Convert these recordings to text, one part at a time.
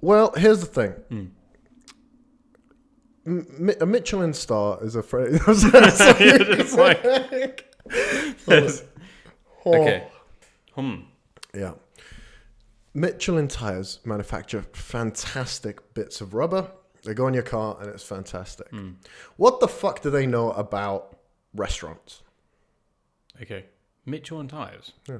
Well, here's the thing. Mm. A Michelin star is a phrase. It's like, okay. Yeah. Michelin tires manufacture fantastic bits of rubber. They go in your car and it's fantastic. What the fuck do they know about restaurants? Okay. Michelin tires. Yeah.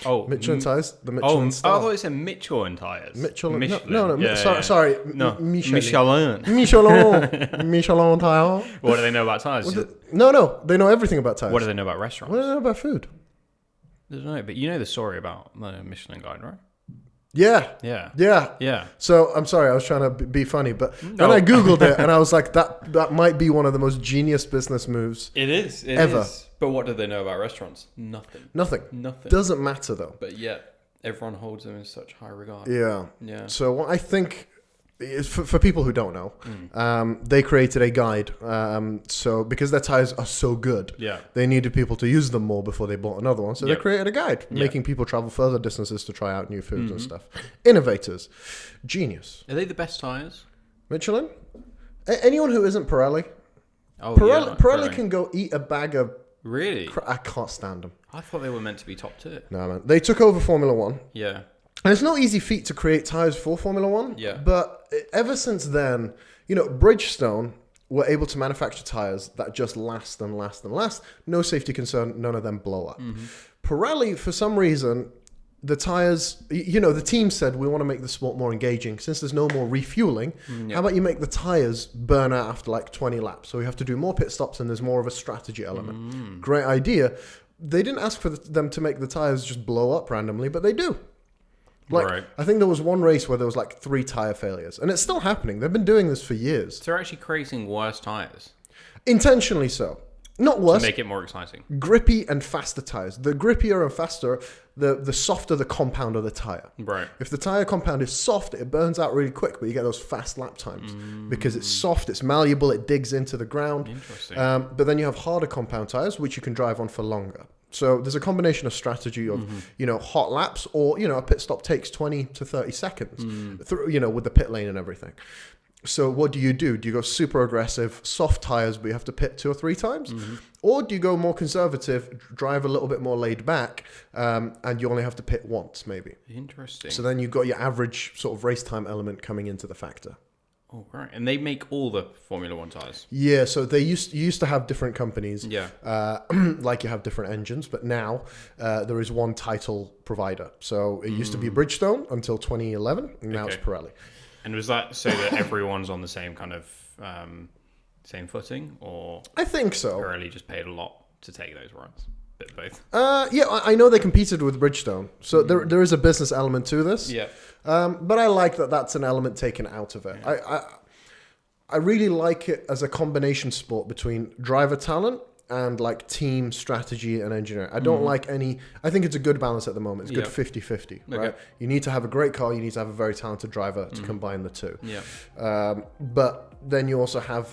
Oh, Michelin tires, the Michelin star. I thought it said Michelin tires. Michelin. Yeah, sorry. No, Michelin. Michelin. Michelin tire. What do they know about tires? No. They know everything about tires. What do they know about restaurants? What do they know about food? I don't know, but you know the story about the Michelin Guide, right? Yeah. So I'm sorry, I was trying to be funny, but then I googled it and I was like, that might be one of the most genius business moves. It is ever. But what do they know about restaurants? Nothing. Doesn't matter though. But yet everyone holds them in such high regard. Yeah. So what I think is for people who don't know, they created a guide. So because their tires are so good, they needed people to use them more before they bought another one. So they created a guide, making people travel further distances to try out new foods and stuff. Innovators, genius. Are they the best tires? Michelin. Anyone who isn't Pirelli. Oh, Pirelli can go eat a bag of. Really? I can't stand them. I thought they were meant to be top tier. No, man. They took over Formula One. Yeah. And it's no easy feat to create tires for Formula One. Yeah. But ever since then, Bridgestone were able to manufacture tires that just last and last and last. No safety concern. None of them blow up. Pirelli, for some reason, the tires, the team said, we want to make the sport more engaging. Since there's no more refueling, how about you make the tires burn out after like 20 laps? So we have to do more pit stops and there's more of a strategy element. Great idea. They didn't ask for them to make the tires just blow up randomly, but they do. I think there was one race where there was like 3 tire failures, and it's still happening. They've been doing this for years. So they're actually creating worse tires. Intentionally so. Not worse. To make it more exciting. Grippy and faster tires. The grippier and faster, the softer the compound of the tire. Right. If the tire compound is soft, it burns out really quick, but you get those fast lap times. Because it's soft, it's malleable, it digs into the ground. Interesting. But then you have harder compound tires, which you can drive on for longer. So there's a combination of strategy of, hot laps or, a pit stop takes 20 to 30 seconds, with the pit lane and everything. So what do? Do you go super aggressive, soft tires, but you have to pit 2 or 3 times? Or do you go more conservative, drive a little bit more laid back, and you only have to pit once, maybe? Interesting. So then you've got your average sort of race time element coming into the factor. Oh, right. And they make all the Formula One tires? Yeah, so they used to have different companies. Yeah. Like you have different engines, but now there is one title provider. So it used to be Bridgestone until 2011, and now it's Pirelli. And was that so that everyone's on the same kind of same footing, or I think so. Pirelli just paid a lot to take those runs? Bit of both. I know they competed with Bridgestone, so there is a business element to this. Yeah. But I like that that's an element taken out of it. Yeah. I really like it as a combination sport between driver talent and like team strategy and engineering. I don't like any. I think it's a good balance at the moment. It's good 50-50, right? Okay. You need to have a great car. You need to have a very talented driver to combine the two. Yeah. But then you also have,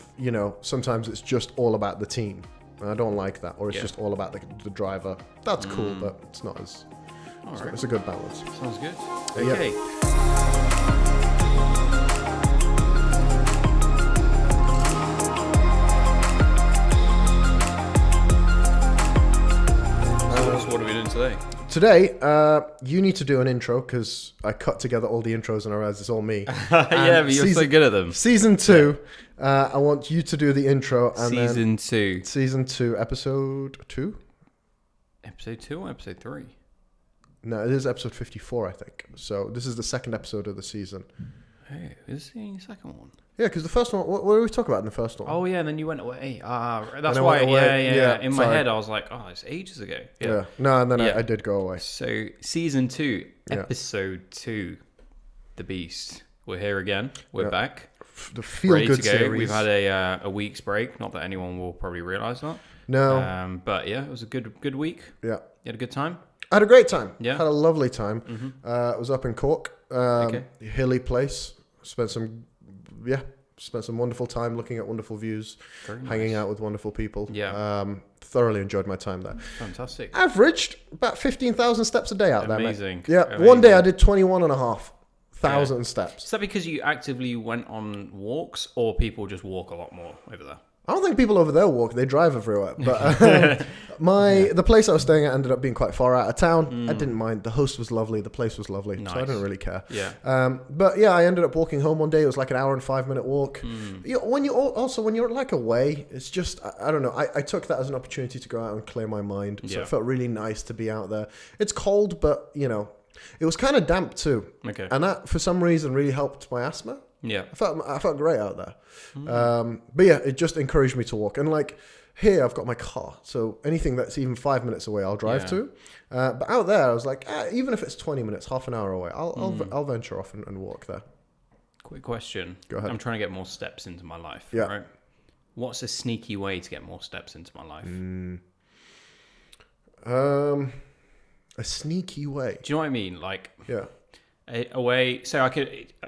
sometimes it's just all about the team. And I don't like that. Or it's just all about the driver. That's cool, but it's not as... It's a good balance. Sounds good. Okay. What are we doing today? Today, you need to do an intro because I cut together all the intros and I realized it's all me. Yeah, but you're so good at them. Season 2, I want you to do the intro. And Season 2. Season 2, episode 2? Episode 2 or episode 3? No, it is episode 54, I think. So this is the second episode of the season. Hey, is the second one? Yeah, because the first one, what did we talk about in the first one? Oh, yeah, and then you went away. That's why, yeah. In my head, I was like, it's ages ago. Yeah. No, and then I did go away. So, season 2, episode 2, The Beast. We're here again. We're back. The feel-good series. We've had a week's break. Not that anyone will probably realise that. No. But yeah, it was a good week. Yeah. You had a good time? I had a great time. Yeah. Had a lovely time. I was up in Cork. Hilly place. Spent some wonderful time looking at wonderful views, hanging out with wonderful people. Yeah. Thoroughly enjoyed my time there. Fantastic. Averaged about 15,000 steps a day out there, mate. Amazing. Yeah. Amazing. One day I did 21 and a half. 1,000 steps. Is that because you actively went on walks, or people just walk a lot more over there? I don't think people over there walk; they drive everywhere. But the place I was staying at ended up being quite far out of town. I didn't mind. The host was lovely. The place was lovely, so I didn't really care. Yeah. But yeah, I ended up walking home one day. It was like an hour and 5-minute walk. When you're like away, it's just I don't know. I took that as an opportunity to go out and clear my mind. So it felt really nice to be out there. It's cold, but it was kind of damp too. Okay. And that for some reason really helped my asthma. Yeah. I felt great out there. But yeah, it just encouraged me to walk. And like here, I've got my car. So anything that's even 5 minutes away, I'll drive to. But out there, I was like, even if it's 20 minutes, half an hour away, I'll venture off and walk there. Quick question. Go ahead. I'm trying to get more steps into my life. Yeah. Right? What's a sneaky way to get more steps into my life? A sneaky way. Do you know what I mean? Like, yeah, a way. So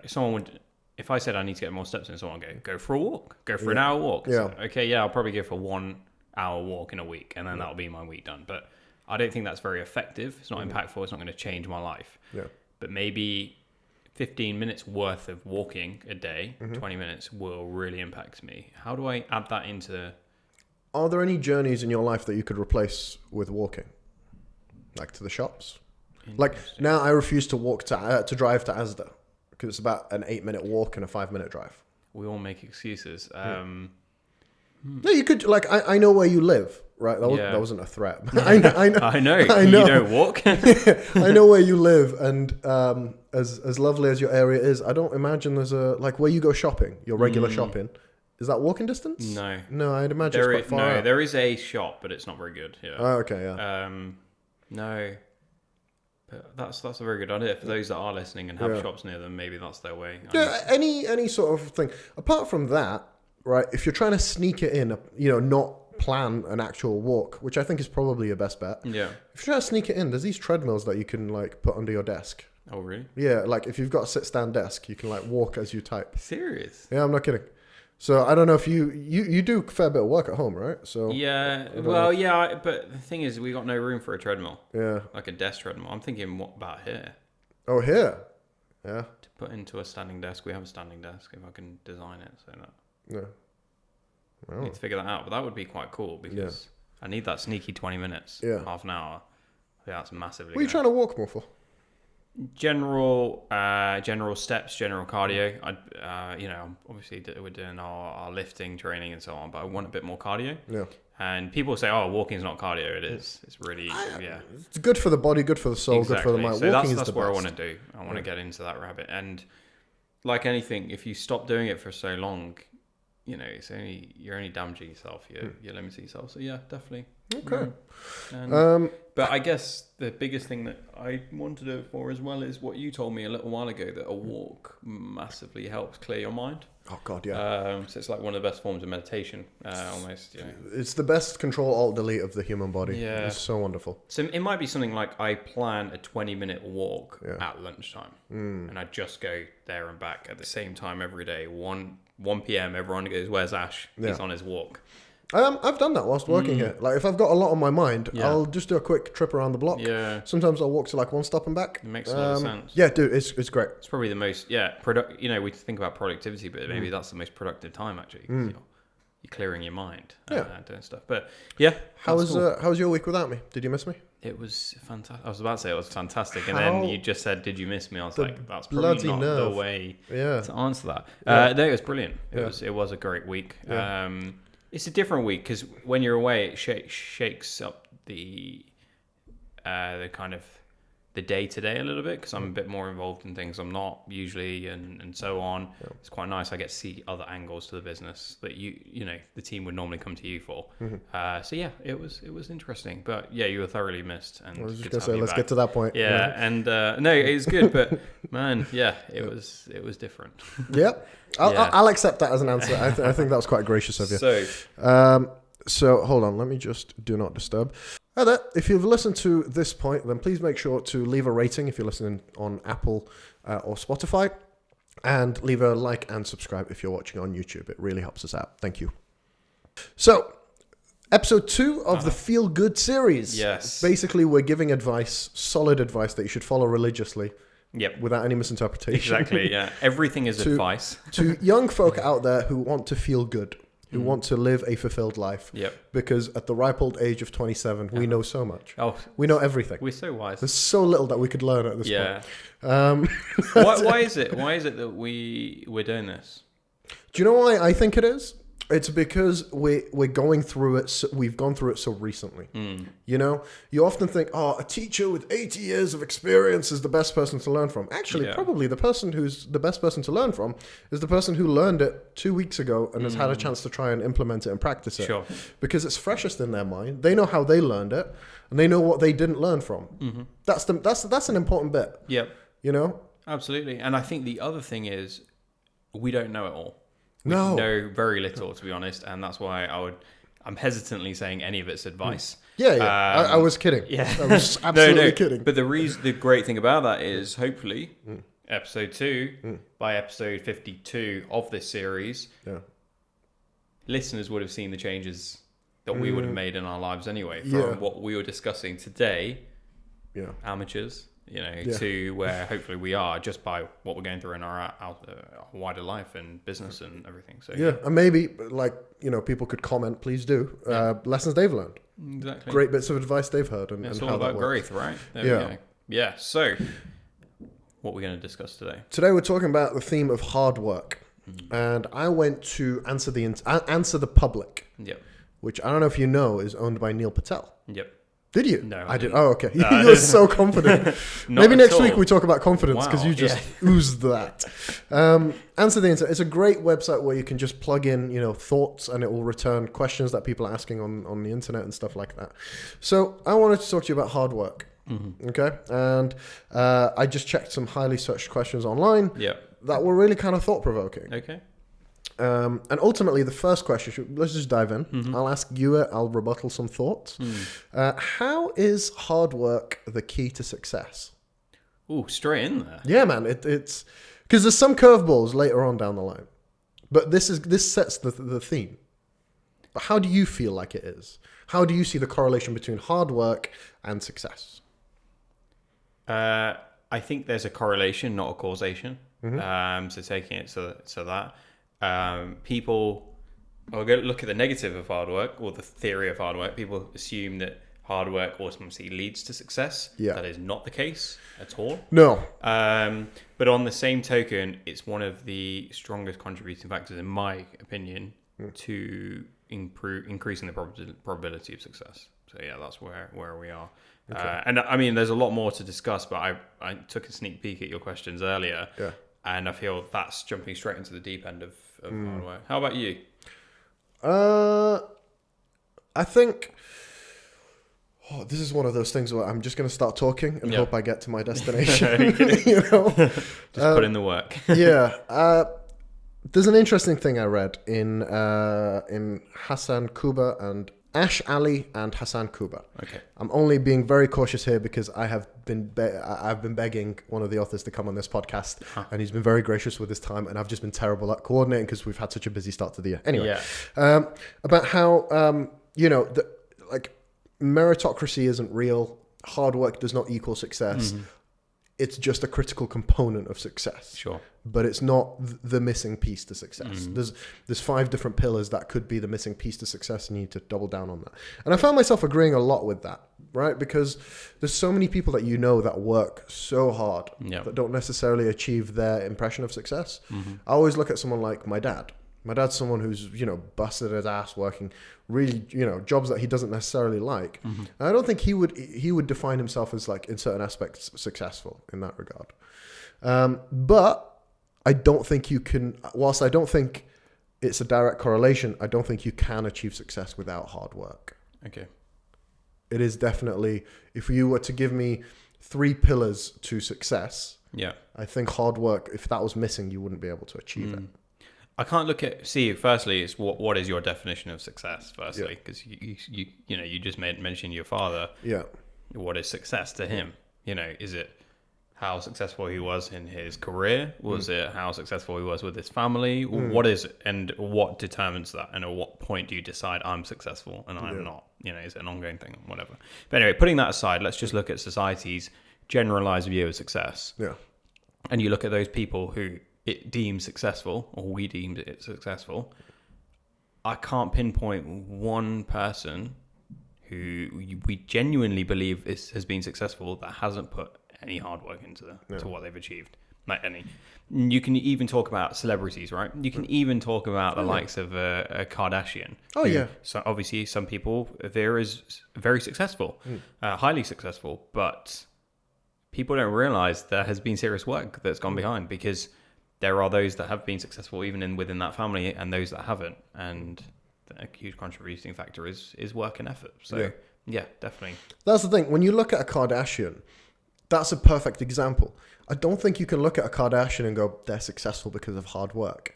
someone would, if I said I need to get more steps in, someone would go for a walk, go for an hour walk. Yeah. So, okay, yeah, I'll probably go for 1 hour walk in a week, and then that'll be my week done. But I don't think that's very effective. It's not impactful. It's not going to change my life. Yeah. But maybe 15 minutes worth of walking a day, 20 minutes will really impact me. How do I add that into? Are there any journeys in your life that you could replace with walking? Like to the shops? Like now I refuse to drive to Asda because it's about an 8-minute walk and a 5-minute drive. We all make excuses. No, you could, like, I know where you live, right? That wasn't a threat. I know. You don't walk. I know where you live, and as lovely as your area is, I don't imagine there's like where you go shopping, your regular shopping. Is that walking distance? No, I'd imagine it's quite far out. There is a shop, but it's not very good. Yeah. Oh, okay, yeah. No, but that's a very good idea for those that are listening and have shops near them. Maybe that's their way. Any sort of thing. Apart from that, right? If you're trying to sneak it in, not plan an actual walk, which I think is probably your best bet. Yeah. If you're trying to sneak it in, there's these treadmills that you can like put under your desk. Oh, really? Yeah, like if you've got a sit-stand desk, you can like walk as you type. Serious? Yeah, I'm not kidding. So I don't know if you do a fair bit of work at home, right? So yeah, but the thing is, we got no room for a treadmill. Yeah, like a desk treadmill. I'm thinking, what about here? Oh, here, yeah. To put into a standing desk, we have a standing desk. If I can design it so that. Yeah. I need to figure that out, but that would be quite cool because I need that sneaky 20 minutes, half an hour. Yeah, that's massively. What are you trying to walk more for? General steps, general cardio. Obviously we're doing our lifting training and so on, but I want a bit more cardio. Yeah. And people say, "Oh, walking's not cardio." It is. It's really, It's good for the body, good for the soul, good for the mind. So that's what I want to do. I want to get into that rabbit. And like anything, if you stop doing it for so long, you're only damaging yourself. You're limiting yourself. So yeah, definitely. Okay. But I guess the biggest thing that I wanted it for as well is what you told me a little while ago, that a walk massively helps clear your mind. Oh God, yeah. So it's like one of the best forms of meditation, almost. It's the best Control-Alt-Delete of the human body. Yeah. It's so wonderful. So it might be something like I plan a 20-minute walk at lunchtime, and I just go there and back at the same time every day. 1 p.m. everyone goes, "Where's Ash?" He's on his walk. I've done that whilst working here. Like if I've got a lot on my mind, I'll just do a quick trip around the block. Yeah. Sometimes I'll walk to like one stop and back. It makes a lot of sense. Yeah, dude, it's great. It's probably the most we think about productivity, but maybe that's the most productive time actually. You're clearing your mind, doing stuff. But yeah, how was your week without me? Did you miss me? It was fantastic. I was about to say it was fantastic, and then you just said, "Did you miss me?" I was like, "That's probably not the way to answer that." No, it was brilliant. It was a great week. Yeah. It's a different week because when you're away, it shakes up the kind of the day to day a little bit because I'm a bit more involved in things I'm not usually and so on. Yeah. It's quite nice. I get to see other angles to the business that the team would normally come to you for. So yeah, it was interesting. But yeah, you were thoroughly missed. And I was just gonna say, let's get to that point. Yeah, and no, it was good, but man, it was different. Yep. I'll accept that as an answer. I think that was quite gracious of you. So hold on, let me just do not disturb. Hi there. If you've listened to this point, then please make sure to leave a rating if you're listening on Apple or Spotify, and leave a like and subscribe if you're watching on YouTube. It really helps us out. Thank you. So, episode 2 of the Feel Good series. Yes. Basically, we're giving advice, solid advice that you should follow religiously Yep. Without any misinterpretation. Exactly, yeah. Everything is advice. To young folk out there who want to feel good, who want to live a fulfilled life. Yep. Because at the ripe old age of 27, we know so much. Oh, we know everything. We're so wise. There's so little that we could learn at this point. Why is it? Why is it that we're doing this? Do you know why I think it is? It's because we're going through it. So, we've gone through it so recently. You know, you often think, oh, a teacher with 80 years of experience is the best person to learn from. Actually, probably the person who's the best person to learn from is the person who learned it 2 weeks ago and has had a chance to try and implement it and practice it. Sure. Because it's freshest in their mind. They know how they learned it, and they know what they didn't learn from. That's an important bit. Yep. You know. Absolutely, and I think the other thing is we don't know it all. We know very little, to be honest, and that's why I'm hesitantly saying any of it's advice. Yeah. I was kidding. Yeah, I was absolutely kidding. But the great thing about that is, hopefully, episode 2, by episode 52 of this series, listeners would have seen the changes that we would have made in our lives anyway, from what we were discussing today, amateurs, to where hopefully we are just by what we're going through in our wider life and business and everything. So and maybe people could comment. Please do lessons they've learned. Exactly. Great bits of advice they've heard, and it's and all how about that growth, right? There we go. Yeah. So, what we're going to discuss today? Today we're talking about the theme of hard work, and I went to answer the public. Yep. Which I don't know if you know is owned by Neil Patel. Yep. Did you? No, I did. Oh, okay. You're so confident. Maybe next week we talk about confidence because you just oozed that. Answer the Internet. It's a great website where you can just plug in, thoughts, and it will return questions that people are asking on the internet and stuff like that. So I wanted to talk to you about hard work. Okay, and I just checked some highly searched questions online. That were really kind of thought provoking. Okay. And ultimately, the first question, let's just dive in. I'll ask you it. I'll rebuttal some thoughts. How is hard work the key to success? Ooh, straight in there. Yeah, man. It's because there's some curveballs later on down the line, but this sets the theme. But how do you feel like it is? How do you see the correlation between hard work and success? I think there's a correlation, not a causation. So taking it so that. People, I'll go look at the negative of hard work or the theory of hard work. People assume that hard work automatically leads to success. That is not the case at all. No. But on the same token, it's one of the strongest contributing factors, in my opinion, to increasing the probability of success. So yeah, that's where we are. Okay. And I mean, there's a lot more to discuss, but I took a sneak peek at your questions earlier. Yeah. And I feel that's jumping straight into the deep end of hard work. How about you? I think this is one of those things where I'm just going to start talking and hope I get to my destination. Just put in the work. There's an interesting thing I read in Hassan Kuba and Ash Ali and Hassan Kuba. Okay. I'm only being very cautious here because I've been begging one of the authors to come on this podcast, and he's been very gracious with his time, and I've just been terrible at coordinating because we've had such a busy start to the year. Anyway, about how meritocracy isn't real, hard work does not equal success. It's just a critical component of success. Sure. But it's not the missing piece to success. There's 5 different pillars that could be the missing piece to success, and you need to double down on that. And I found myself agreeing a lot with that, right? Because there's so many people that that work so hard that don't necessarily achieve their impression of success. I always look at someone like my dad. My dad's someone who's, busted his ass working really, jobs that he doesn't necessarily like. And I don't think he would define himself as, like, in certain aspects successful in that regard. But I don't think you can, whilst I don't think it's a direct correlation, I don't think you can achieve success without hard work. Okay. It is definitely, if you were to give me 3 pillars to success, I think hard work, if that was missing, you wouldn't be able to achieve it. I can't firstly, it's what is your definition of success, firstly, because you just mentioned your father. Yeah. What is success to him? Is it how successful he was in his career? Was it how successful he was with his family? What is it, and what determines that? And at what point do you decide I'm successful and I'm not? Is it an ongoing thing? Whatever. But anyway, putting that aside, let's just look at society's generalized view of success. Yeah. and you look at those people who it deems successful, or we deemed it successful, I can't pinpoint one person who we genuinely believe has been successful that hasn't put any hard work into to what they've achieved. Like any. You can even talk about celebrities, right? You can even talk about the likes of a Kardashian. Oh, yeah. So obviously some people there is very successful, highly successful, but people don't realize there has been serious work that's gone behind, because there are those that have been successful even within that family and those that haven't. And a huge contributing factor is work and effort. So yeah, definitely. That's the thing. When you look at a Kardashian, that's a perfect example. I don't think you can look at a Kardashian and go, they're successful because of hard work.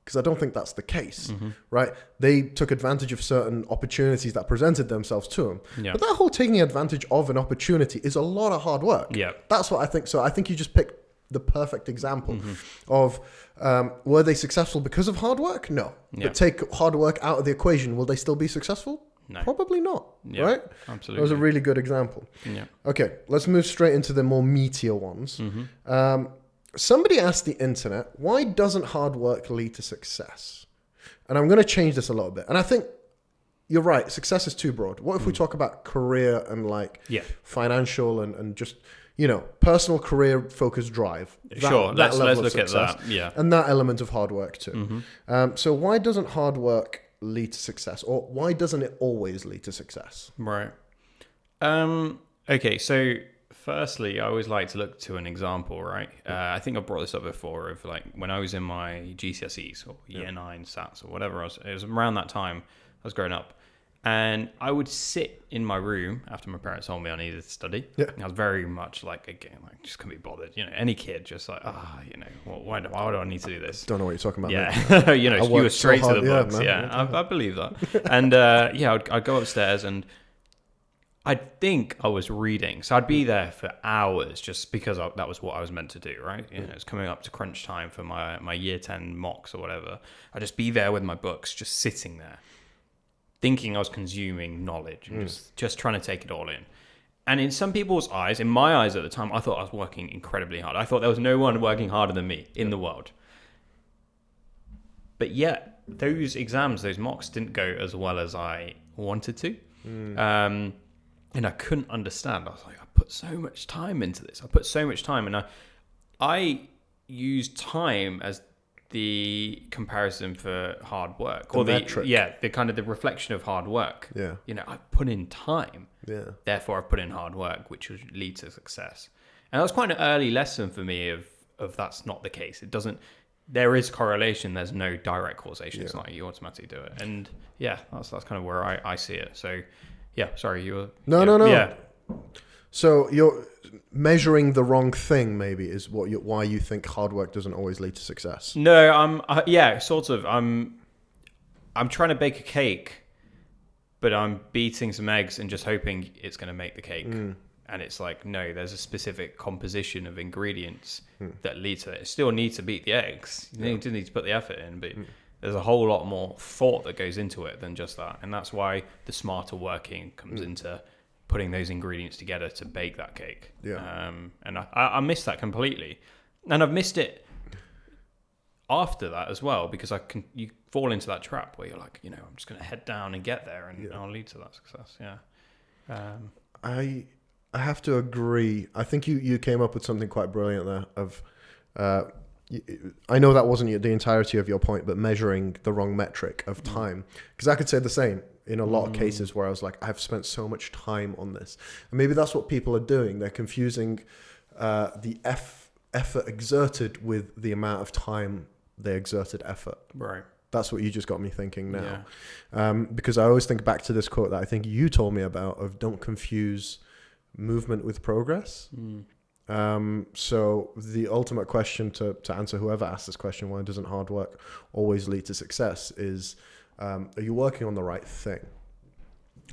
Because I don't think that's the case, right? They took advantage of certain opportunities that presented themselves to them. Yeah. But that whole taking advantage of an opportunity is a lot of hard work. Yeah. That's what I think. So I think you just picked the perfect example of, were they successful because of hard work? No. But take hard work out of the equation, will they still be successful? No. Probably not, right? Absolutely. That was a really good example. Yeah. Okay, let's move straight into the more meatier ones. Somebody asked the internet, why doesn't hard work lead to success? And I'm going to change this a little bit. And I think you're right, success is too broad. What if we talk about career and financial and just, personal career focused drive? Let's look at that. Yeah. And that element of hard work too. So why doesn't hard work lead to success, or why doesn't it always lead to success? Right. Okay, so firstly, I always like to look to an example, right? I think I brought this up before of like when I was in my GCSEs or year 9 SATs or whatever else. It was around that time I was growing up. And I would sit in my room after my parents told me I needed to study. Yeah. I was very much just couldn't be bothered. Any kid just like, why do I need to do this? Don't know what you're talking about. Yeah. You were straight to the books. Yeah, I believe that. And I'd go upstairs and I'd think I was reading. So I'd be there for hours just because that was what I was meant to do, right? It's coming up to crunch time for my year 10 mocks or whatever. I'd just be there with my books, just sitting there, thinking I was consuming knowledge and just trying to take it all in. And in some people's eyes, in my eyes at the time, I thought I was working incredibly hard. I thought there was no one working harder than me in the world. But yet, those exams, those mocks didn't go as well as I wanted to. And I couldn't understand. I was like, I put so much time into this. I put so much time. And I use time as the comparison for hard work, or the kind of the reflection of hard work. I put in time, therefore I put in hard work, which would lead to success. And that was quite an early lesson for me of that's not the case. It doesn't. There is correlation. There's no direct causation. It's not you automatically do it. And that's kind of where I see it. So sorry, you were no. So you're measuring the wrong thing, maybe, is why you think hard work doesn't always lead to success. No, sort of. I'm trying to bake a cake, but I'm beating some eggs and just hoping it's going to make the cake. And it's like, no, there's a specific composition of ingredients that lead to it. It still needs to beat the eggs. You need to put the effort in, but there's a whole lot more thought that goes into it than just that. And that's why the smarter working comes into putting those ingredients together to bake that cake. And I missed that completely. And I've missed it after that as well, because you fall into that trap where you're like, I'm just going to head down and get there and I'll lead to that success. I have to agree. I think you came up with something quite brilliant there of, I know that wasn't the entirety of your point, but measuring the wrong metric of time. Because I could say the same in a lot of cases where I was like, I've spent so much time on this. And maybe that's what people are doing. They're confusing the effort exerted with the amount of time they exerted effort. Right. That's what you just got me thinking now. Because I always think back to this quote that I think you told me about of don't confuse movement with progress. So the ultimate question to answer whoever asked this question, why doesn't hard work always lead to success, is are you working on the right thing?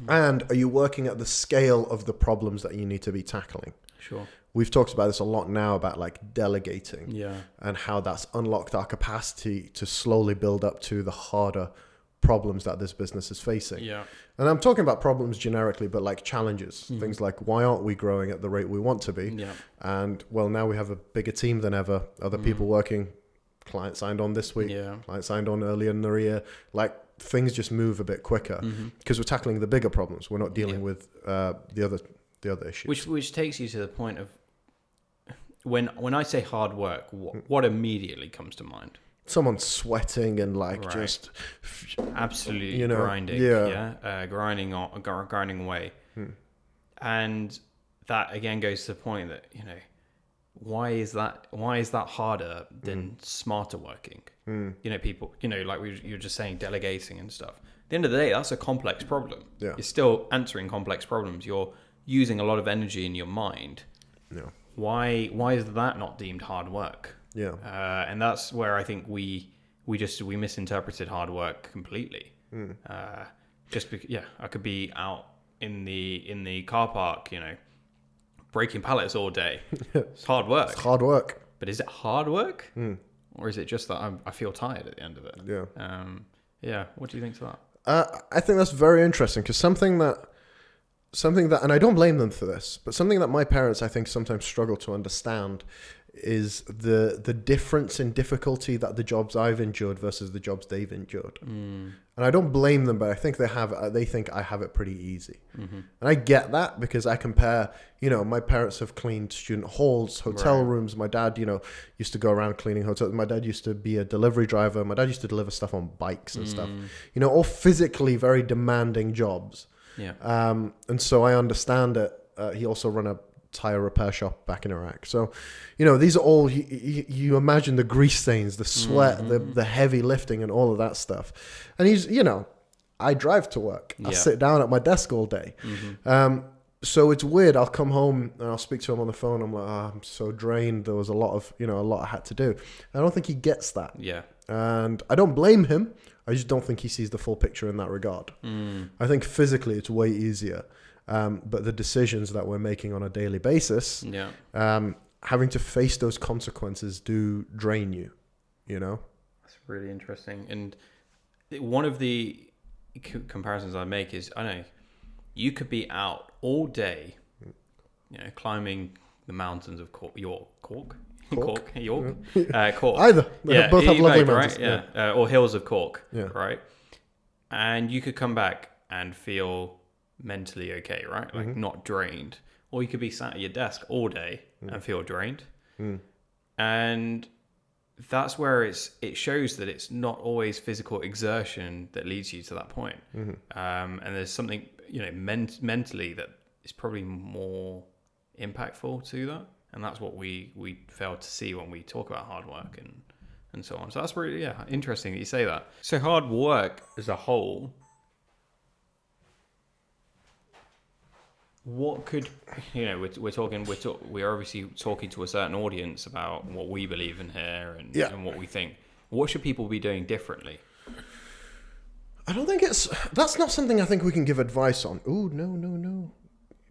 And are you working at the scale of the problems that you need to be tackling? Sure. We've talked about this a lot now about like delegating and how that's unlocked our capacity to slowly build up to the harder problems that this business is facing. Yeah. And I'm talking about problems generically, but like challenges, things like why aren't we growing at the rate we want to be? Yeah. And well, now we have a bigger team than ever, other people working, client signed on this week, client signed on earlier in the year, like things just move a bit quicker because we're tackling the bigger problems. We're not dealing with the other issues. Which takes you to the point of when I say hard work, what immediately comes to mind? Someone sweating and just absolutely grinding, grinding away, and that again goes to the point that why is that harder than smarter working? People, like you were just saying, delegating and stuff. At the end of the day, that's a complex problem. You're still answering complex problems. You're using a lot of energy in your mind. Why is that not deemed hard work? And that's where I think we misinterpreted hard work completely. Just because, I could be out in the car park, breaking pallets all day. It's hard work. It's hard work. But is it hard work, or is it just that I feel tired at the end of it? What do you think to that? I think that's very interesting because something that, and I don't blame them for this, but something that my parents, I think, sometimes struggle to understand is the difference in difficulty that the jobs I've endured versus the jobs they've endured. And I don't blame them, but I think they think I have it pretty easy. And I get that because I compare, my parents have cleaned student halls, hotel rooms. My dad, used to go around cleaning hotels. My dad used to be a delivery driver. My dad used to deliver stuff on bikes and stuff, all physically very demanding jobs. And so I understand it. He also ran a tire repair shop back in Iraq. So, these are all, you imagine the grease stains, the sweat, the heavy lifting and all of that stuff. And he's, I drive to work. I sit down at my desk all day. So it's weird. I'll come home and I'll speak to him on the phone. I'm like, I'm so drained. There was a lot I had to do. I don't think he gets that. And I don't blame him. I just don't think he sees the full picture in that regard. I think physically it's way easier. But the decisions that we're making on a daily basis, having to face those consequences do drain you, That's really interesting. And one of the comparisons I make is, I know, you could be out all day, climbing the mountains of York. Cork. Either. They both have lovely mountains. Right? Or hills of Cork, right? And you could come back and feel mentally okay, right? Like not drained. Or you could be sat at your desk all day and feel drained. And that's where it shows that it's not always physical exertion that leads you to that point. And there's something, mentally that is probably more impactful to that. And that's what we fail to see when we talk about hard work and so on. So that's really, interesting that you say that. So hard work as a whole, what could, we're obviously talking to a certain audience about what we believe in here and what we think. What should people be doing differently? I don't think that's not something I think we can give advice on. Ooh, no.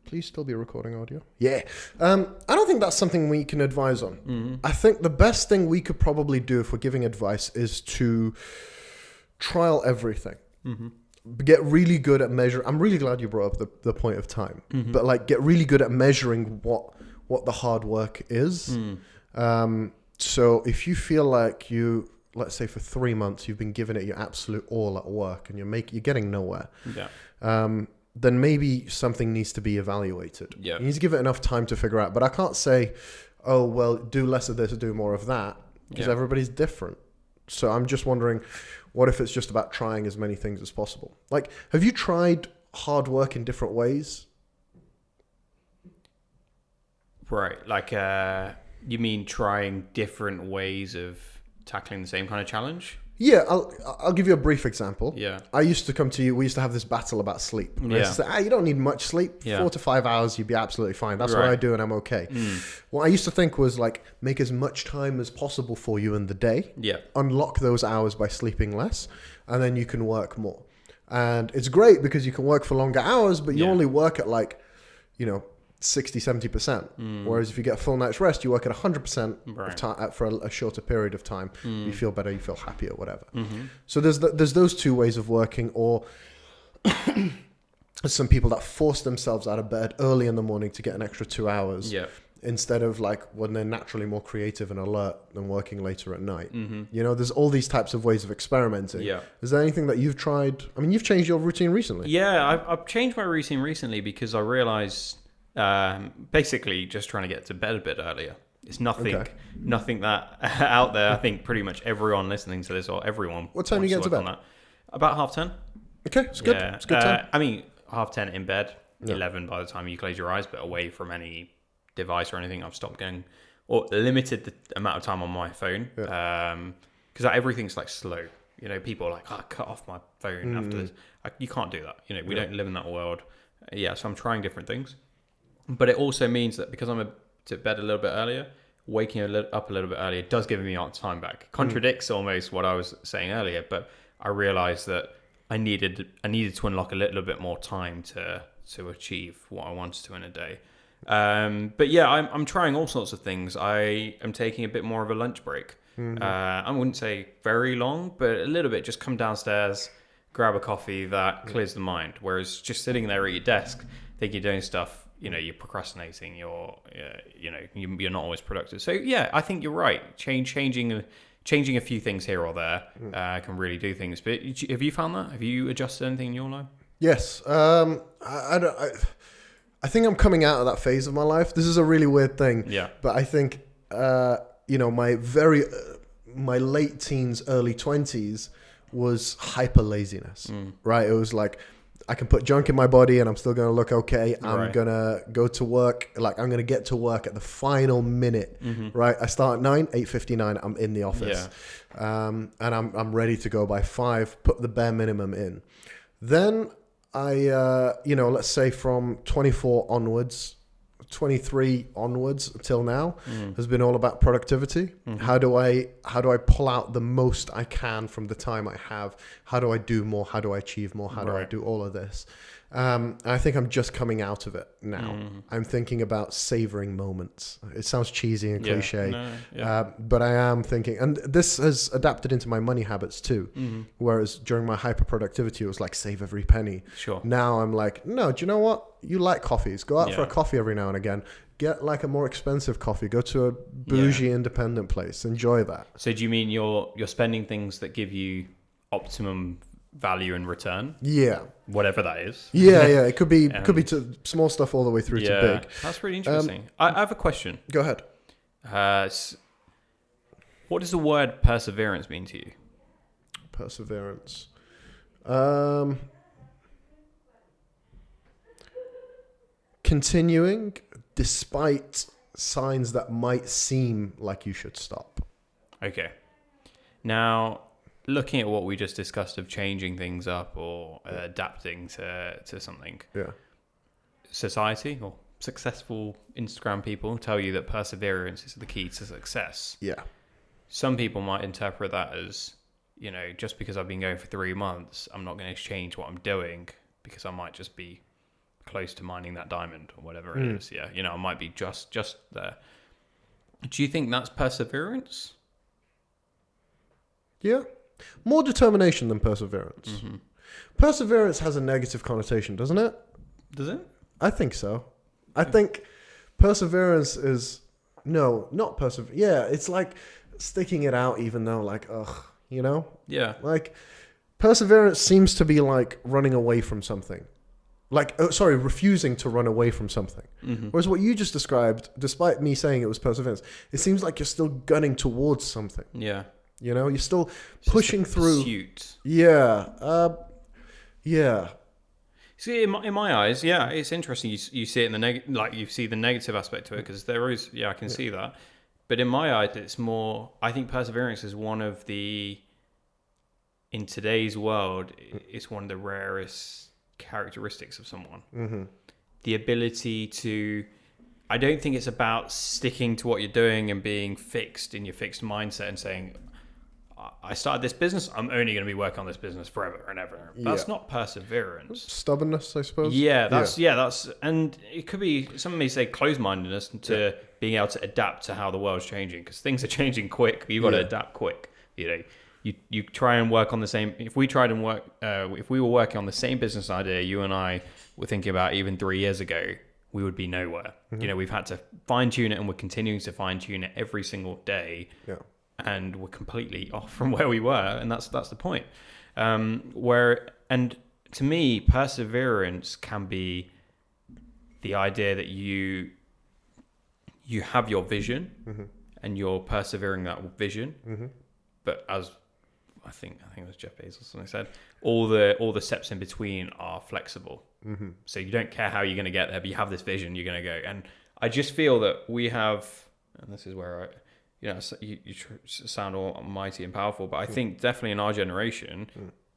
Please still be recording audio. Yeah. I don't think that's something we can advise on. I think the best thing we could probably do if we're giving advice is to trial everything. Get really good at measuring. I'm really glad you brought up the point of time, but get really good at measuring what the hard work is. So if you feel like let's say for 3 months, you've been giving it your absolute all at work and you're getting nowhere. Then maybe something needs to be evaluated. You need to give it enough time to figure out. But I can't say, oh, well, do less of this or do more of that, because everybody's different. So I'm just wondering, what if it's just about trying as many things as possible? Have you tried hard work in different ways? Right. You mean trying different ways of tackling the same kind of challenge? Yeah, I'll give you a brief example. Yeah. I used to come to you, we used to have this battle about sleep. I used to say, you don't need much sleep. 4 to 5 hours, you'd be absolutely fine. That's what I do and I'm okay. What I used to think was make as much time as possible for you in the day. Unlock those hours by sleeping less, and then you can work more. And it's great because you can work for longer hours, but you only work at 60, 70%. Whereas if you get a full night's rest, you work at 100% of time for a shorter period of time. You feel better, you feel happier, whatever. So there's those two ways of working, or some people that force themselves out of bed early in the morning to get an extra 2 hours. Yeah. Instead of like when they're naturally more creative and alert than working later at night. You know, there's all these types of ways of experimenting. Yeah. Is there anything that you've tried? I mean, you've changed your routine recently. Yeah, I've changed my routine recently because I realized basically just trying to get to bed a bit earlier. It's nothing that out there. I think pretty much everyone listening to this, or everyone. What time do you get to bed? About 10:30. Okay, it's good. Yeah. It's good time. I mean, 10:30 in bed, 11 by the time you close your eyes, but away from any device or anything. I've stopped going, or limited the amount of time on my phone, because everything's like slow. You know, people are like, I cut off my phone after this. You can't do that. You know, we don't live in that world. So I'm trying different things, but it also means that because I'm to bed a little bit earlier, waking up a little bit earlier does give me time back. Contradicts almost what I was saying earlier, but I realized that I needed to unlock a little bit more time to achieve what I wanted to in a day. But yeah, I'm trying all sorts of things. I am taking a bit more of a lunch break. I wouldn't say very long, but a little bit. Just come downstairs, grab a coffee. That clears the mind. Whereas just sitting there at your desk, thinking you're doing stuff, you know, you're procrastinating. You're not always productive. So yeah, I think you're right. Changing a few things here or there can really do things. But have you found that? Have you adjusted anything in your life? Yes. I think I'm coming out of that phase of my life. This is a really weird thing. Yeah. But I think, my late teens, early 20s was hyper laziness, right? It was like, I can put junk in my body and I'm still going to look okay. I'm going to go to work. Like, I'm going to get to work at the final minute, right? I start at 8:59. I'm in the office. Yeah. And I'm ready to go by 5, put the bare minimum in. Then let's say from 24 onwards, 23 onwards till now has been all about productivity. How do I pull out the most I can from the time I have? How do I do more? How do I achieve more? How do I do all of this? I think I'm just coming out of it now. I'm thinking about savoring moments. It sounds cheesy and cliche, but I am thinking, and this has adapted into my money habits too. Whereas during my hyper productivity, it was like save every penny. Sure. Now I'm like, no, do you know what? You like coffees. Go out for a coffee every now and again. Get like a more expensive coffee. Go to a bougie independent place. Enjoy that. So do you mean you're spending things that give you optimum value and return? Yeah. Whatever that is. Yeah. It could be to small stuff all the way through to big. That's really interesting. I have a question. Go ahead. What does the word perseverance mean to you? Perseverance. Continuing despite signs that might seem like you should stop. Okay. Now, looking at what we just discussed of changing things up or adapting to something. Yeah. Society or successful Instagram people tell you that perseverance is the key to success. Yeah. Some people might interpret that as, just because I've been going for 3 months, I'm not going to change what I'm doing because I might just be close to mining that diamond or whatever it is. Yeah. I might be just there. Do you think that's perseverance? Yeah. More determination than perseverance. Perseverance has a negative connotation, doesn't it? Does it? I think so. I think perseverance is... No, not perseverance. Yeah, it's like sticking it out even though like, ugh, Yeah. Like, perseverance seems to be like running away from something. Refusing to run away from something. Whereas what you just described, despite me saying it was perseverance, it seems like you're still gunning towards something. Yeah. You're still pushing through. Pursuit. Yeah. Yeah. See, in my eyes, yeah, it's interesting. You see it in you see the negative aspect to it because there is, I can see that. But in my eyes, it's more. I think perseverance is one of the. In today's world, it's one of the rarest characteristics of someone. The ability to. I don't think it's about sticking to what you're doing and being fixed in your fixed mindset and saying, I started this business. I'm only going to be working on this business forever and ever. That's not perseverance. Stubbornness, I suppose. That's, and it could be, some may say closed-mindedness to being able to adapt to how the world's changing, because things are changing quick. You've got to adapt quick. You try and work on the same. If we were working on the same business idea you and I were thinking about even 3 years ago, we would be nowhere. We've had to fine tune it, and we're continuing to fine tune it every single day. Yeah. And we're completely off from where we were, and that's the point. And to me, perseverance can be the idea that you have your vision, and you're persevering that vision. But as I think it was Jeff Bezos or something said, all the steps in between are flexible. So you don't care how you're going to get there, but you have this vision, you're going to go. And I just feel that we have, and this is where you sound almighty and powerful, but I think definitely in our generation,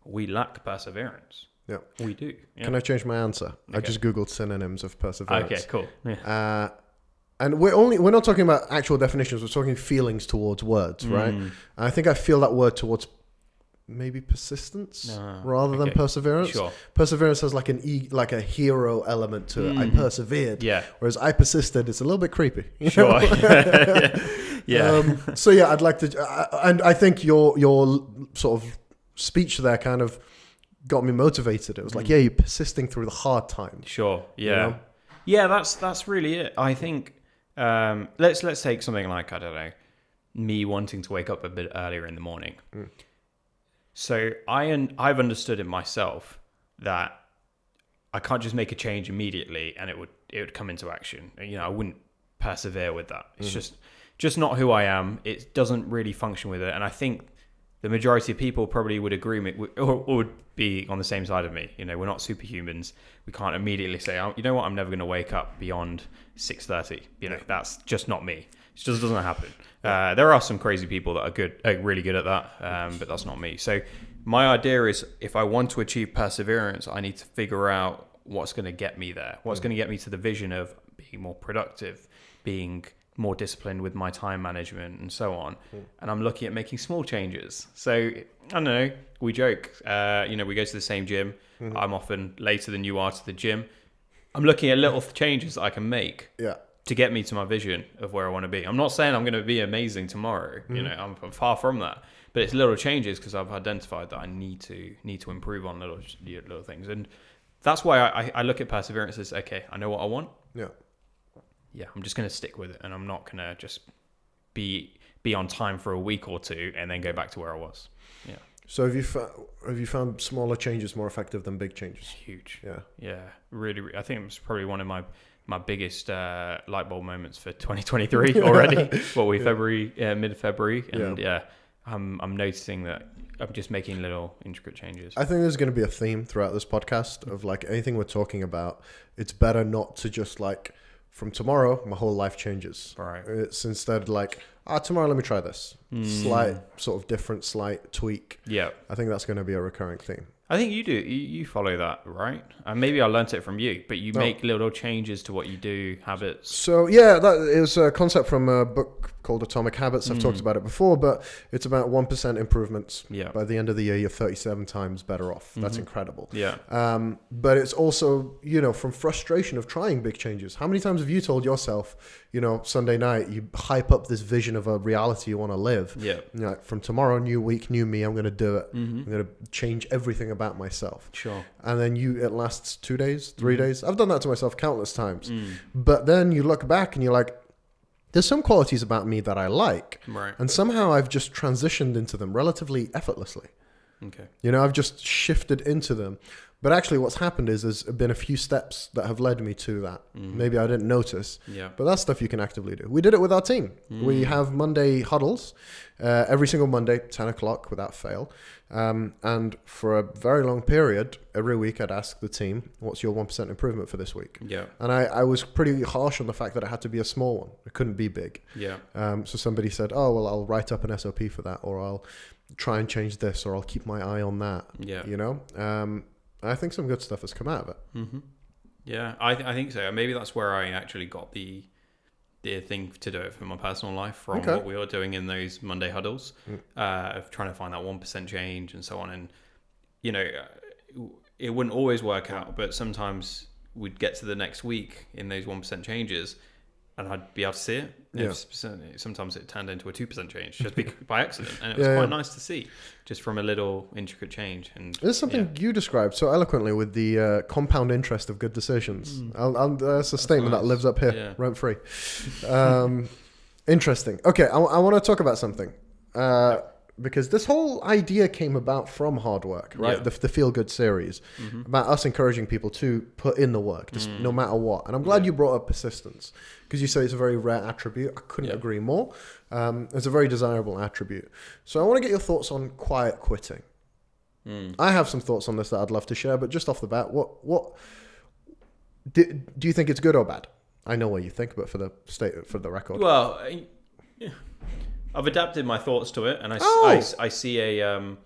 we lack perseverance. Yeah, we do. Yeah. Can I change my answer? Okay. I just Googled synonyms of perseverance. Okay, cool. Yeah. And we're not talking about actual definitions. We're talking feelings towards words, right? And I think I feel that word towards maybe persistence rather than perseverance. Sure. Perseverance has like a hero element to it. I persevered. Yeah. Whereas I persisted. It's a little bit creepy. Sure. So yeah, I'd like to, and I think your sort of speech there kind of got me motivated. It was like, you're persisting through the hard times. Sure. Yeah. Yeah. That's really it. I think. Let's take something like, I don't know, me wanting to wake up a bit earlier in the morning. So I've understood it myself that I can't just make a change immediately and it would come into action. I wouldn't persevere with that. It's just not who I am. It doesn't really function with it. And I think the majority of people probably would agree or would be on the same side of me. We're not superhumans. We can't immediately say, you know what, I'm never going to wake up beyond 6:30. That's just not me. It just doesn't happen. There are some crazy people that are really good at that, but that's not me. So my idea is, if I want to achieve perseverance, I need to figure out what's going to get me there. What's going to get me to the vision of being more productive, being more disciplined with my time management and so on. And I'm looking at making small changes. So I don't know, we joke, we go to the same gym. I'm often later than you are to the gym. I'm looking at little changes that I can make to get me to my vision of where I want to be. I'm not saying I'm going to be amazing tomorrow. I'm far from that, but it's little changes because I've identified that I need to improve on little things. And that's why I look at perseverance as, okay, I know what I want. Yeah, I'm just going to stick with it, and I'm not going to just be on time for a week or two and then go back to where I was. Yeah. So have you found smaller changes more effective than big changes? Huge. Yeah. Really. I think it was probably one of my biggest light bulb moments for 2023 already. February, mid-February, and I'm noticing that I'm just making little intricate changes. I think there's going to be a theme throughout this podcast of like anything we're talking about. It's better not to just like, from tomorrow, my whole life changes. Right. It's instead like, tomorrow, let me try this. Slight, sort of different, slight tweak. Yeah. I think that's going to be a recurring theme. I think you do. You follow that, right? And maybe I learnt it from you, but you make little changes to what you do, habits. So, yeah, that is a concept from a book called Atomic Habits. I've talked about it before, but it's about 1% improvements. Yeah. By the end of the year, you're 37 times better off. That's incredible. Yeah. But it's also, from frustration of trying big changes. How many times have you told yourself, Sunday night, you hype up this vision of a reality you want to live? Yeah. Like, from tomorrow, new week, new me, I'm going to do it. I'm going to change everything about myself. Sure. And then it lasts 2 days, 3 days. I've done that to myself countless times. But then you look back and you're like, there's some qualities about me that I like. Right. And somehow I've just transitioned into them relatively effortlessly. Okay. I've just shifted into them. But actually what's happened is there's been a few steps that have led me to that. Maybe I didn't notice. Yeah. But that's stuff you can actively do. We did it with our team. We have Monday huddles every single Monday, 10 o'clock without fail. And for a very long period, every week I'd ask the team, what's your 1% improvement for this week? Yeah. And I was pretty harsh on the fact that it had to be a small one. It couldn't be big. Yeah. So somebody said, I'll write up an SOP for that, or I'll try and change this, or I'll keep my eye on that. Yeah. I think some good stuff has come out of it. Yeah, I think so. Maybe that's where I actually got the thing to do it for my personal life from what we were doing in those Monday huddles, of trying to find that 1% change and so on. And, you know, it wouldn't always work out, but sometimes we'd get to the next week in those 1% changes and I'd be able to see it. Yeah. Sometimes it turned into a 2% change just by accident. And it was quite nice to see just from a little intricate change. And there's something you described so eloquently with the compound interest of good decisions. That's a statement that lives up here, rent free. Interesting. Okay, I want to talk about something. Because this whole idea came about from hard work, right? Yeah. The Feel Good series, about us encouraging people to put in the work, just no matter what. And I'm glad you brought up persistence, because you say it's a very rare attribute. I couldn't agree more. It's a very desirable attribute. So I want to get your thoughts on quiet quitting. I have some thoughts on this that I'd love to share, but just off the bat, what do you think it's good or bad? I know what you think, but for the record. Well, I've adapted my thoughts to it, and I see and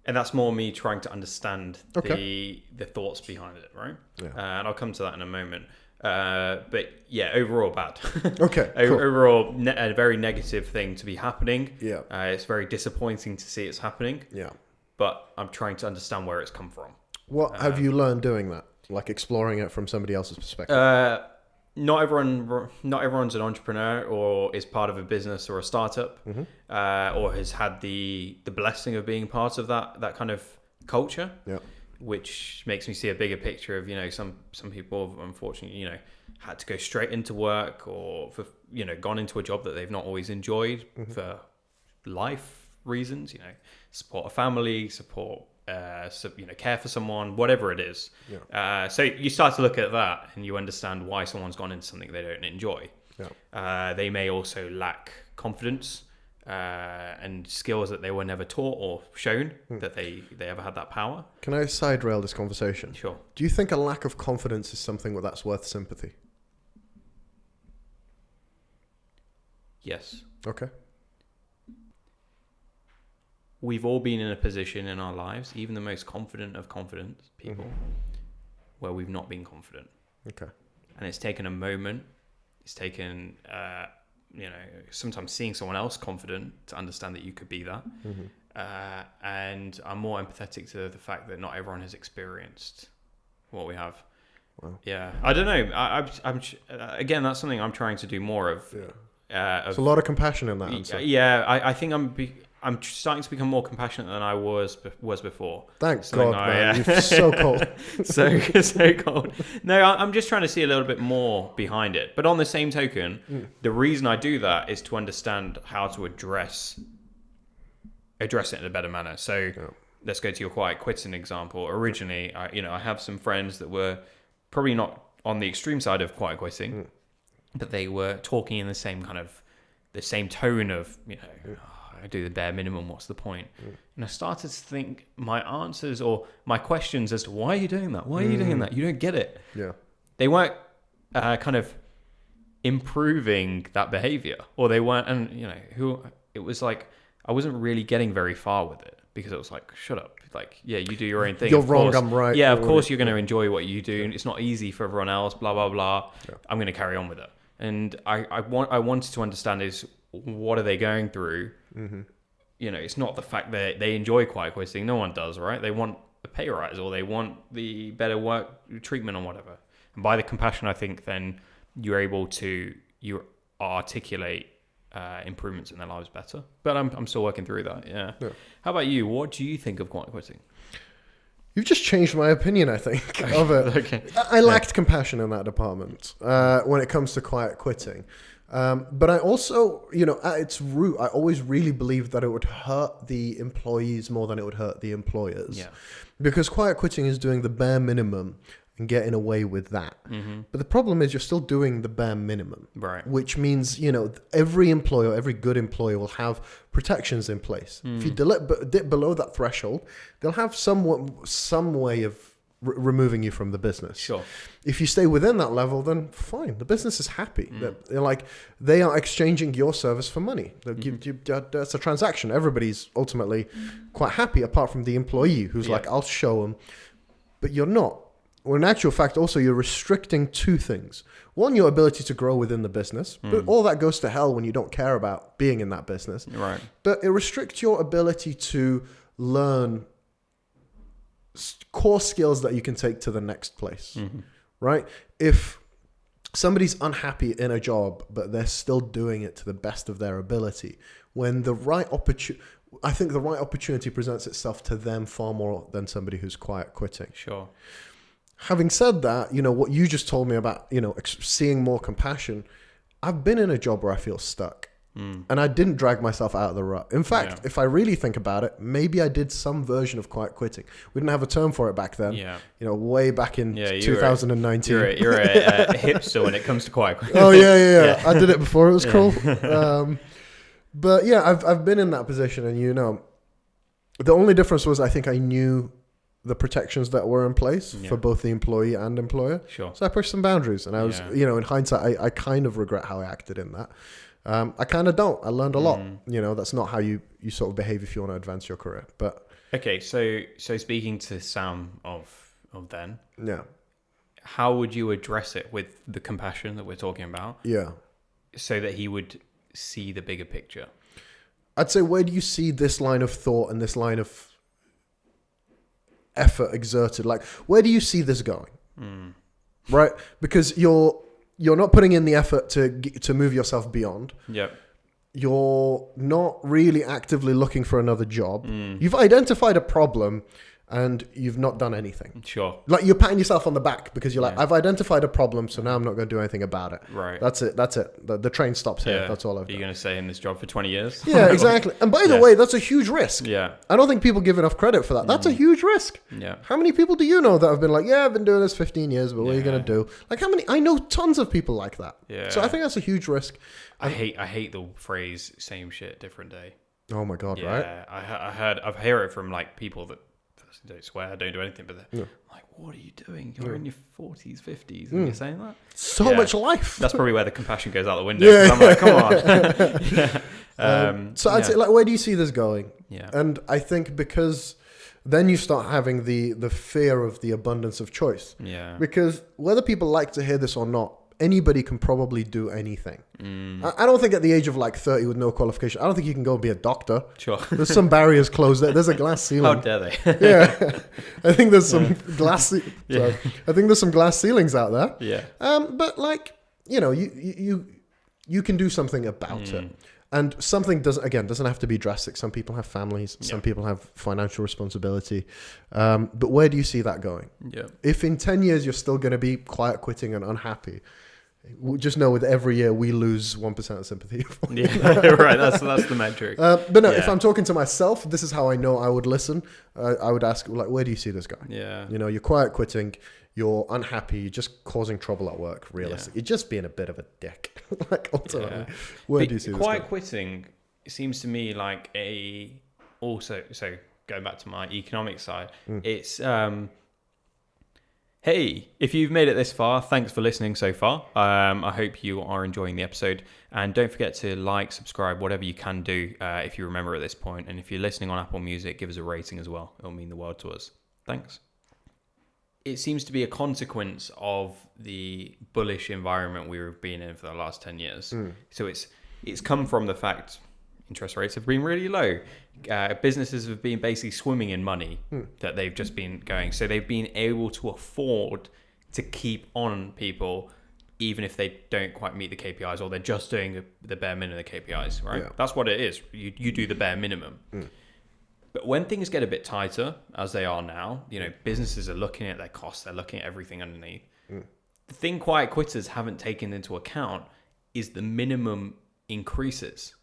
that's more me trying to understand the thoughts behind it, right? Yeah. And I'll come to that in a moment. But yeah, overall bad. Okay. Cool. Overall, a very negative thing to be happening. Yeah. It's very disappointing to see it's happening. Yeah. But I'm trying to understand where it's come from. What have you learned doing that? Like exploring it from somebody else's perspective? Not everyone's an entrepreneur or is part of a business or a startup, or has had the blessing of being part of that kind of culture. Yeah. Which makes me see a bigger picture of, you know, some people have unfortunately, you know, had to go straight into work or for, you know, gone into a job that they've not always enjoyed for life reasons, you know, support a family, care for someone, whatever it is. Yeah. So you start to look at that and you understand why someone's gone into something they don't enjoy. Yeah. They may also lack confidence and skills that they were never taught or shown that they ever had that power. Can I side rail this conversation? Sure. Do you think a lack of confidence is something that's worth sympathy? Yes. Okay. We've all been in a position in our lives, even the most confident of confident people, where we've not been confident. Okay. And it's taken a moment. It's taken, sometimes seeing someone else confident to understand that you could be that. And I'm more empathetic to the fact that not everyone has experienced what we have. Wow. Yeah. I don't know. I'm again, that's something I'm trying to do more of. Yeah. There's a lot of compassion in that answer. Yeah. I think I'm starting to become more compassionate than I was before. Thanks God, man. You're so cold. so cold. No, I'm just trying to see a little bit more behind it. But on the same token, the reason I do that is to understand how to address it in a better manner. So let's go to your quiet quitting example. Originally, I have some friends that were probably not on the extreme side of quiet quitting, but they were talking in the same tone of, I do the bare minimum, what's the point? And I started to think my answers or my questions as to why are you doing that? Why are you doing that? You don't get it. Yeah. They weren't kind of improving that behavior, or they weren't, and it was like, I wasn't really getting very far with it because it was like, shut up. Like, yeah, you do your own thing. You're wrong, I'm right. Yeah, of course you're going to enjoy what you do. It's not easy for everyone else, blah, blah, blah. Yeah. I'm going to carry on with it. And I wanted to understand is, what are they going through? It's not the fact that they enjoy quiet quitting. No one does, right? They want a pay rise or they want the better work treatment or whatever. And by the compassion, I think then you're able to articulate improvements in their lives better. But I'm still working through that. Yeah. How about you? What do you think of quiet quitting? You've just changed my opinion, I think, of it. Okay. I lacked compassion in that department when it comes to quiet quitting. But I also, at its root, I always really believed that it would hurt the employees more than it would hurt the employers. Yeah. Because quiet quitting is doing the bare minimum and getting away with that. But the problem is you're still doing the bare minimum. Right. Which means, every employer, every good employer will have protections in place. If you dip below that threshold, they'll have some way of removing you from the business. Sure. If you stay within that level, then fine. The business is happy. They are exchanging your service for money. That's a transaction. Everybody's ultimately quite happy, apart from the employee who's like, I'll show them. But you're not. Well, in actual fact, also you're restricting two things. One, your ability to grow within the business. But all that goes to hell when you don't care about being in that business. Right. But it restricts your ability to learn core skills that you can take to the next place. Right? If somebody's unhappy in a job, but they're still doing it to the best of their ability, when the right I think the right opportunity presents itself to them far more than somebody who's quiet quitting. Sure. Having said that, what you just told me about, seeing more compassion, I've been in a job where I feel stuck and I didn't drag myself out of the rut. In fact, if I really think about it, maybe I did some version of quiet quitting. We didn't have a term for it back then, way back in 2019. You're a hipster when it comes to quiet quitting. Oh, yeah. I did it before it was cool. But yeah, I've been in that position, and the only difference was I think I knew the protections that were in place for both the employee and employer. Sure. So I pushed some boundaries, and I was, in hindsight, I kind of regret how I acted in that. I kind of don't. I learned a lot. That's not how you sort of behave if you want to advance your career. But okay, so speaking to Sam of then, yeah, how would you address it with the compassion that we're talking about? Yeah, so that he would see the bigger picture. I'd say, where do you see this line of thought and this line of effort exerted? Like, where do you see this going? Right? Because you're not putting in the effort to move yourself beyond. Yep. You're not really actively looking for another job. You've identified a problem and you've not done anything. Sure. Like, you're patting yourself on the back because you're like, I've identified a problem, so now I'm not going to do anything about it. Right. That's it. The train stops here. Yeah. That's all I've done. Are you going to stay in this job for 20 years? Yeah, exactly. And by the way, that's a huge risk. Yeah. I don't think people give enough credit for that. That's a huge risk. Yeah. How many people do you know that have been like, I've been doing this 15 years, but what are you going to do? Like, how many? I know tons of people like that. Yeah. So I think that's a huge risk. I hate the phrase "same shit, different day." Oh my God! Right? Yeah, I've heard it from like people that don't swear, don't do anything, but they're like, "What are you doing? You're in your 40s, 50s, and you're saying that." So much life. That's probably where the compassion goes out the window. Yeah. I'm like, come on. So I'd say, like, where do you see this going? Yeah. And I think because then you start having the fear of the abundance of choice. Yeah. Because whether people like to hear this or not, anybody can probably do anything. I don't think at the age of like 30 with no qualification, I don't think you can go and be a doctor. Sure. There's some barriers closed there. There's a glass ceiling. How dare they? Yeah. I think there's some glass. I think there's some glass ceilings out there. Yeah. But like, you can do something about it. And something doesn't have to be drastic. Some people have families. Some people have financial responsibility. But where do you see that going? Yeah. If in 10 years you're still going to be quiet quitting and unhappy, just know with every year we lose 1% of sympathy. Yeah, right. That's the metric. But no, if I'm talking to myself, this is how I know I would listen. I would ask, like, where do you see this going? Yeah. You're quiet quitting. You're unhappy. You're just causing trouble at work. Realistically, you're just being a bit of a dick. Like, ultimately, where do you see this quiet going? quitting seems to me like so going back to my economic side, it's hey, if you've made it this far, thanks for listening so far. I hope you are enjoying the episode. And don't forget to like, subscribe, whatever you can do if you remember at this point. And if you're listening on Apple Music, give us a rating as well. It'll mean the world to us. Thanks. It seems to be a consequence of the bullish environment we've been in for the last 10 years. So it's come from the fact interest rates have been really low. Businesses have been basically swimming in money that they've just been going. So they've been able to afford to keep on people even if they don't quite meet the KPIs or they're just doing the bare minimum of the KPIs, right? Yeah. That's what it is. You do the bare minimum. But when things get a bit tighter, as they are now, businesses are looking at their costs, they're looking at everything underneath. The thing quiet quitters haven't taken into account is the minimum increases.